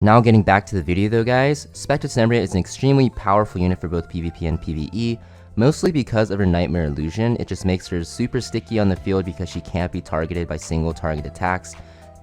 Now getting back to the video though guys, Specter Tenebria is an extremely powerful unit for both PvP and PvE, mostly because of her Nightmare Illusion. It just makes her super sticky on the field because she can't be targeted by single target attacks,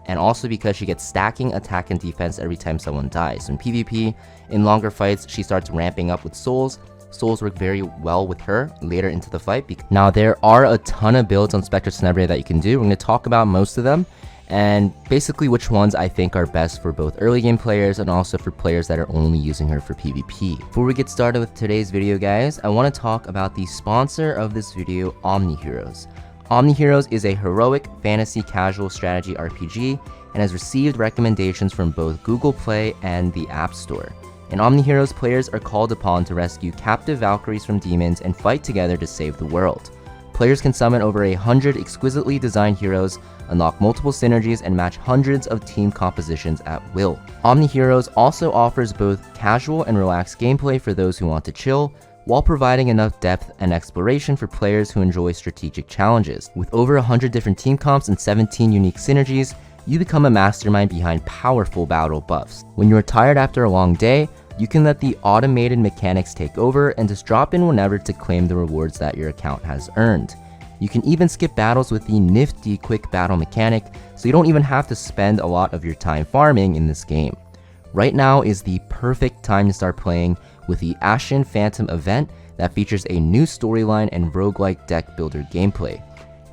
and also because she gets stacking attack and defense every time someone dies. So in PvP, in longer fights, she starts ramping up with souls. Souls work very well with her later into the fight. Now there are a ton of builds on Specter Tenebria that you can do. We're going to talk about most of them, and basically which ones I think are best for both early game players and also for players that are only using her for PvP. Before we get started with today's video guys, I want to talk about the sponsor of this video, Omni Heroes. Omni Heroes is a heroic fantasy casual strategy RPG and has received recommendations from both Google Play and the App Store. In Omni Heroes, players are called upon to rescue captive Valkyries from demons and fight together to save the world. Players can summon over 100 exquisitely designed heroes, unlock multiple synergies, and match hundreds of team compositions at will. Omni Heroes also offers both casual and relaxed gameplay for those who want to chill, while providing enough depth and exploration for players who enjoy strategic challenges. With over 100 different team comps and 17 unique synergies, you become a mastermind behind powerful battle buffs. When you're tired after a long day, you can let the automated mechanics take over and just drop in whenever to claim the rewards that your account has earned. You can even skip battles with the nifty quick battle mechanic, so you don't even have to spend a lot of your time farming in this game. Right now is the perfect time to start playing with the Ashen Phantom event that features a new storyline and roguelike deck builder gameplay.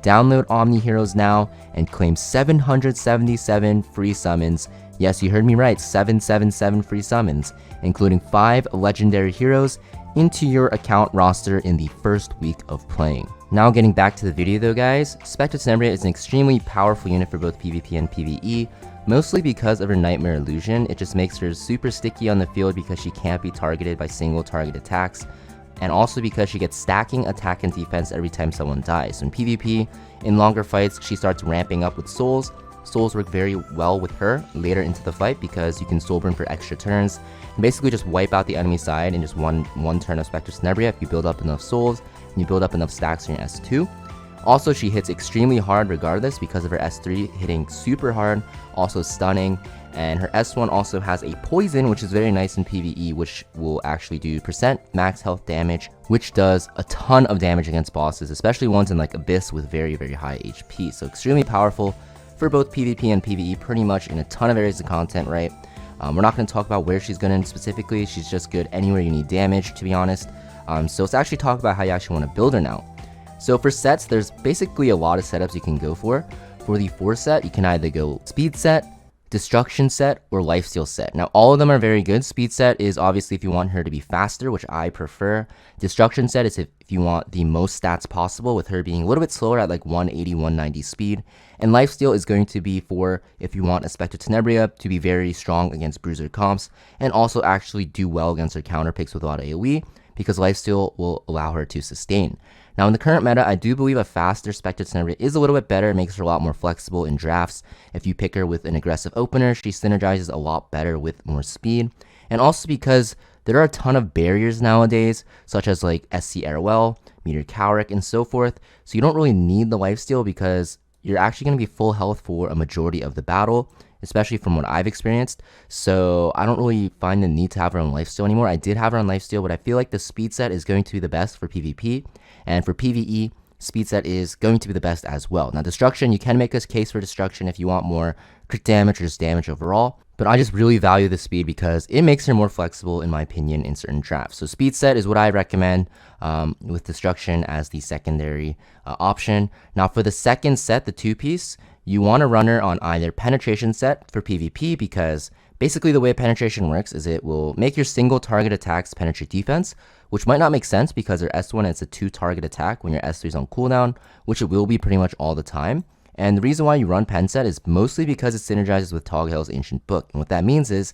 Download Omni Heroes now and claim 777 free summons. Yes, you heard me right, 777 free summons, including 5 legendary heroes into your account roster in the first week of playing. Now getting back to the video though guys, Specter Tenebria is an extremely powerful unit for both PvP and PvE, mostly because of her Nightmare Illusion. It just makes her super sticky on the field because she can't be targeted by single target attacks, and also because she gets stacking attack and defense every time someone dies. So in PvP, in longer fights, she starts ramping up with souls. Souls work very well with her later into the fight because you can soul burn for extra turns and basically just wipe out the enemy side in just one turn of Specter Tenebria if you build up enough souls and you build up enough stacks in your S2. Also, she hits extremely hard regardless because of her S3 hitting super hard, also stunning, and her S1 also has a poison, which is very nice in PvE, which will actually do percent max health damage, which does a ton of damage against bosses, especially ones in like Abyss with very high HP. So extremely powerful for both PvP and PvE, pretty much in a ton of areas of content, right? We're not going to talk about where she's good in specifically. She's just good anywhere you need damage, to be honest. So let's actually talk about how you actually want to build her now. So for sets, there's basically a lot of setups you can go for. For the 4 set, you can either go speed set, destruction set, or lifesteal set. Now all of them are very good. Speed set is obviously if you want her to be faster, which I prefer. Destruction set is if you want the most stats possible, with her being a little bit slower at like 180, 190 speed. And lifesteal is going to be for if you want a Specter Tenebria to be very strong against bruiser comps and also actually do well against her counter picks with a lot of AoE, because lifesteal will allow her to sustain. Now in the current meta, I do believe a faster Specter Tenebria is a little bit better. It makes her a lot more flexible in drafts. If you pick her with an aggressive opener, she synergizes a lot better with more speed. And also because there are a ton of barriers nowadays, such as like SC Airwell, Meteor Cowrick, and so forth. So you don't really need the lifesteal because you're actually going to be full health for a majority of the battle, especially from what I've experienced. So I don't really find the need to have her on lifesteal anymore. I did have her on lifesteal, but I feel like the speed set is going to be the best for PvP. And for PvE, speed set is going to be the best as well. Now destruction, you can make this case for destruction if you want more crit damage or just damage overall. But I just really value the speed because it makes her more flexible, in my opinion, in certain drafts. So speed set is what I recommend, with destruction as the secondary option. Now for the second set, the 2-piece, you want to run her on either penetration set for PvP, because basically the way penetration works is it will make your single target attacks penetrate defense, which might not make sense because her S1 is a 2 target attack when your S3 is on cooldown, which it will be pretty much all the time. And the reason why you run pen set is mostly because it synergizes with Toghail's Ancient Book. And what that means is,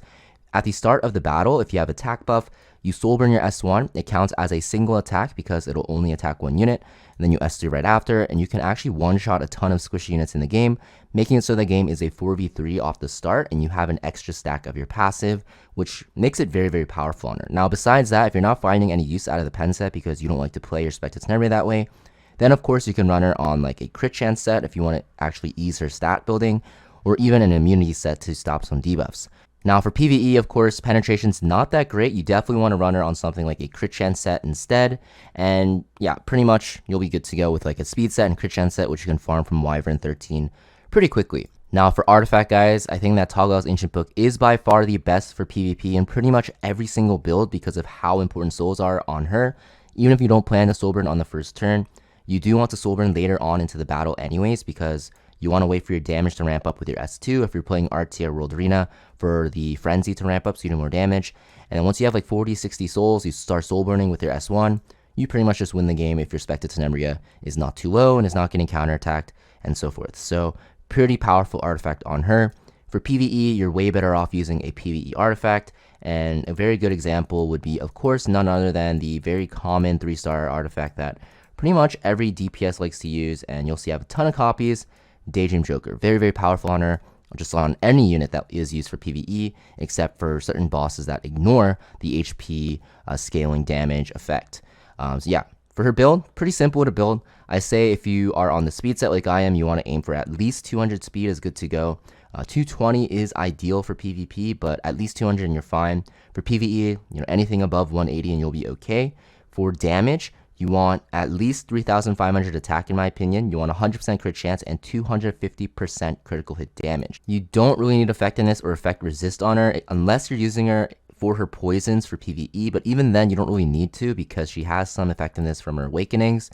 at the start of the battle, if you have attack buff, you soul burn your S1, it counts as a single attack because it'll only attack 1 unit, and then you S3 right after, and you can actually one-shot a ton of squishy units in the game, making it so the game is a 4v3 off the start, and you have an extra stack of your passive, which makes it very powerful on her. Now besides that, if you're not finding any use out of the pen set because you don't like to play your Specter Tenebria that way, then of course you can run her on like a crit chance set if you want to actually ease her stat building, or even an immunity set to stop some debuffs. Now for PvE, of course, penetration's not that great. You definitely want to run her on something like a crit chance set instead. And yeah, pretty much you'll be good to go with like a speed set and crit chance set, which you can farm from Wyvern 13 pretty quickly. Now for artifact guys, I think that Toggl's Ancient Book is by far the best for PvP in pretty much every single build because of how important souls are on her. Even if you don't plan to soul burn on the first turn, you do want to soul burn later on into the battle anyways because you want to wait for your damage to ramp up with your S2 if you're playing RT or World Arena for the Frenzy to ramp up so you do more damage. And then once you have like 40, 60 souls, you start soul burning with your S1. You pretty much just win the game if your Specter Tenebria is not too low and is not getting counterattacked and so forth. So pretty powerful artifact on her. For PvE, you're way better off using a PvE artifact. And a very good example would be, of course, none other than the very common 3-star artifact that pretty much every DPS likes to use. And you'll see I have a ton of copies. Daydream Joker, very, very powerful on her, just on any unit that is used for PvE, except for certain bosses that ignore the HP scaling damage effect. So yeah, for her build, pretty simple to build. I say if you are on the speed set like I am, you want to aim for at least 200 speed is good to go. 220 is ideal for PvP, but at least 200 and you're fine. For PvE, anything above 180 and you'll be okay. For damage, you want at least 3,500 attack in my opinion. You want 100% crit chance and 250% critical hit damage. You don't really need effectiveness or effect resist on her unless you're using her for her poisons for PvE, but even then you don't really need to because she has some effectiveness from her awakenings,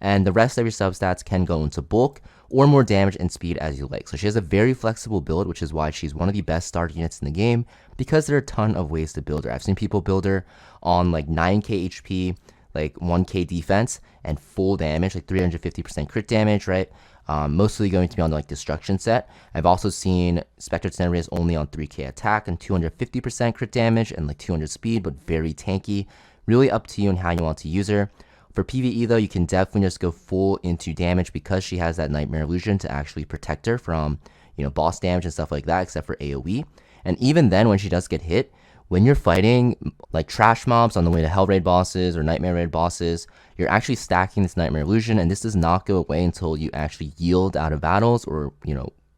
and the rest of your substats can go into bulk or more damage and speed as you like. So she has a very flexible build, which is why she's one of the best starter units in the game because there are a ton of ways to build her. I've seen people build her on like 9k HP, like 1k defense and full damage, like 350% crit damage, right? Mostly going to be on the like destruction set. I've also seen Specter Tenebria is only on 3k attack and 250% crit damage and like 200 speed, but very tanky. Really up to you and how you want to use her. For PvE though, you can definitely just go full into damage because she has that Nightmare Illusion to actually protect her from, boss damage and stuff like that, except for AoE. And even then, when she does get hit, when you're fighting like trash mobs on the way to Hell Raid bosses or Nightmare Raid bosses, you're actually stacking this Nightmare Illusion, and this does not go away until you actually yield out of battles or,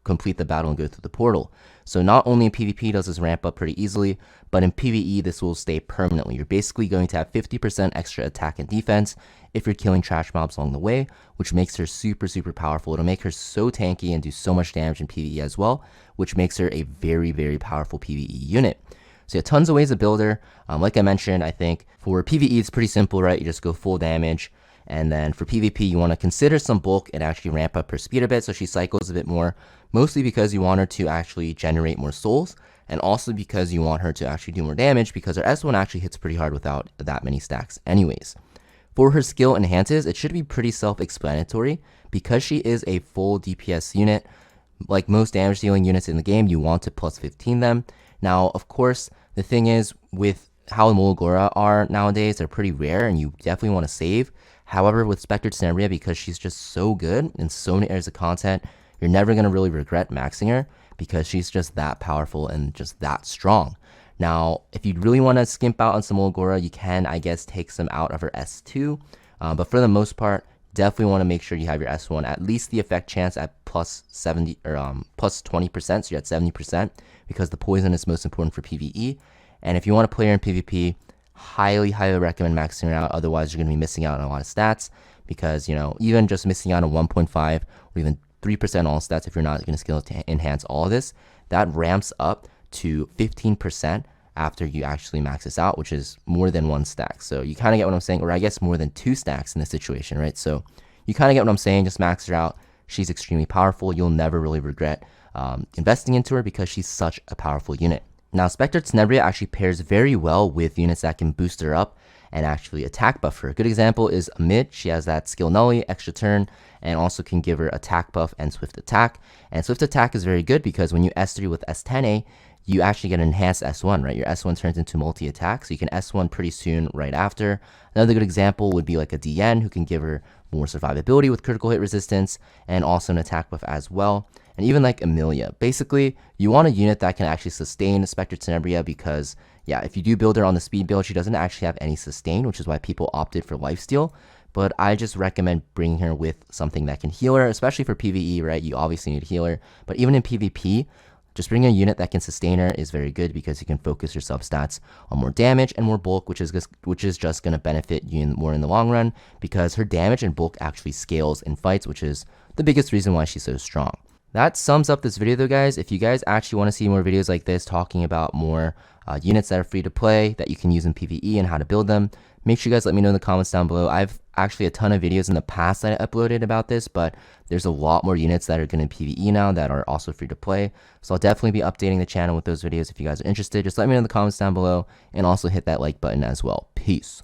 complete the battle and go through the portal. So not only in PvP does this ramp up pretty easily, but in PvE this will stay permanently. You're basically going to have 50% extra attack and defense if you're killing trash mobs along the way, which makes her super, super powerful. It'll make her so tanky and do so much damage in PvE as well, which makes her a very, very powerful PvE unit. So yeah, tons of ways to build her. Like I mentioned, I think for PvE it's pretty simple, right? You just go full damage. And then for PvP, you want to consider some bulk and actually ramp up her speed a bit so she cycles a bit more, mostly because you want her to actually generate more souls, and also because you want her to actually do more damage because her S1 actually hits pretty hard without that many stacks anyways. For her skill enhances, it should be pretty self-explanatory. Because she is a full DPS unit, like most damage dealing units in the game, you want to plus 15 them. Now, of course, the thing is, with how Mulgora are nowadays, they're pretty rare and you definitely want to save. However, with Specter Tenebria, because she's just so good in so many areas of content, you're never going to really regret maxing her because she's just that powerful and just that strong. Now, if you really want to skimp out on some Mulgora, you can, I guess, take some out of her S2. But for the most part, definitely want to make sure you have your S1 at least the effect chance at plus 70 or plus 20%, so you're at 70%, because the poison is most important for PvE. And if you want to play her in PvP, highly recommend maxing her out. Otherwise, you're going to be missing out on a lot of stats because, even just missing out on 1.5 or even 3% all stats if you're not going to skill to enhance all of this, that ramps up to 15% after you actually max this out, which is more than 1 stack. So you kind of get what I'm saying, or I guess more than 2 stacks in this situation, right? So you kind of get what I'm saying. Just max her out. She's extremely powerful. You'll never really regret investing into her because she's such a powerful unit. Now, Specter Tenebria actually pairs very well with units that can boost her up and actually attack buff her. A good example is Mid. She has that skill Nully, extra turn, and also can give her attack buff and swift attack. And swift attack is very good because when you S3 with S10A, you actually get an enhanced S1, right? Your S1 turns into multi-attack, so you can S1 pretty soon right after. Another good example would be like a DN who can give her more survivability with critical hit resistance and also an attack buff as well. And even like Amelia. Basically, you want a unit that can actually sustain Specter Tenebria because, yeah, if you do build her on the speed build, she doesn't actually have any sustain, which is why people opted for lifesteal. But I just recommend bringing her with something that can heal her, especially for PvE, right? You obviously need a healer. But even in PvP, Just bringing a unit that can sustain her is very good because you can focus your sub-stats on more damage and more bulk, which is just going to benefit you more in the long run because her damage and bulk actually scales in fights, which is the biggest reason why she's so strong. That sums up this video though, guys. If you guys actually want to see more videos like this talking about more units that are free to play that you can use in PvE and how to build them, make sure you guys let me know in the comments down below. I've actually a ton of videos in the past that I uploaded about this, but there's a lot more units that are going to PvE now that are also free to play. So I'll definitely be updating the channel with those videos if you guys are interested. Just let me know in the comments down below and also hit that like button as well. Peace.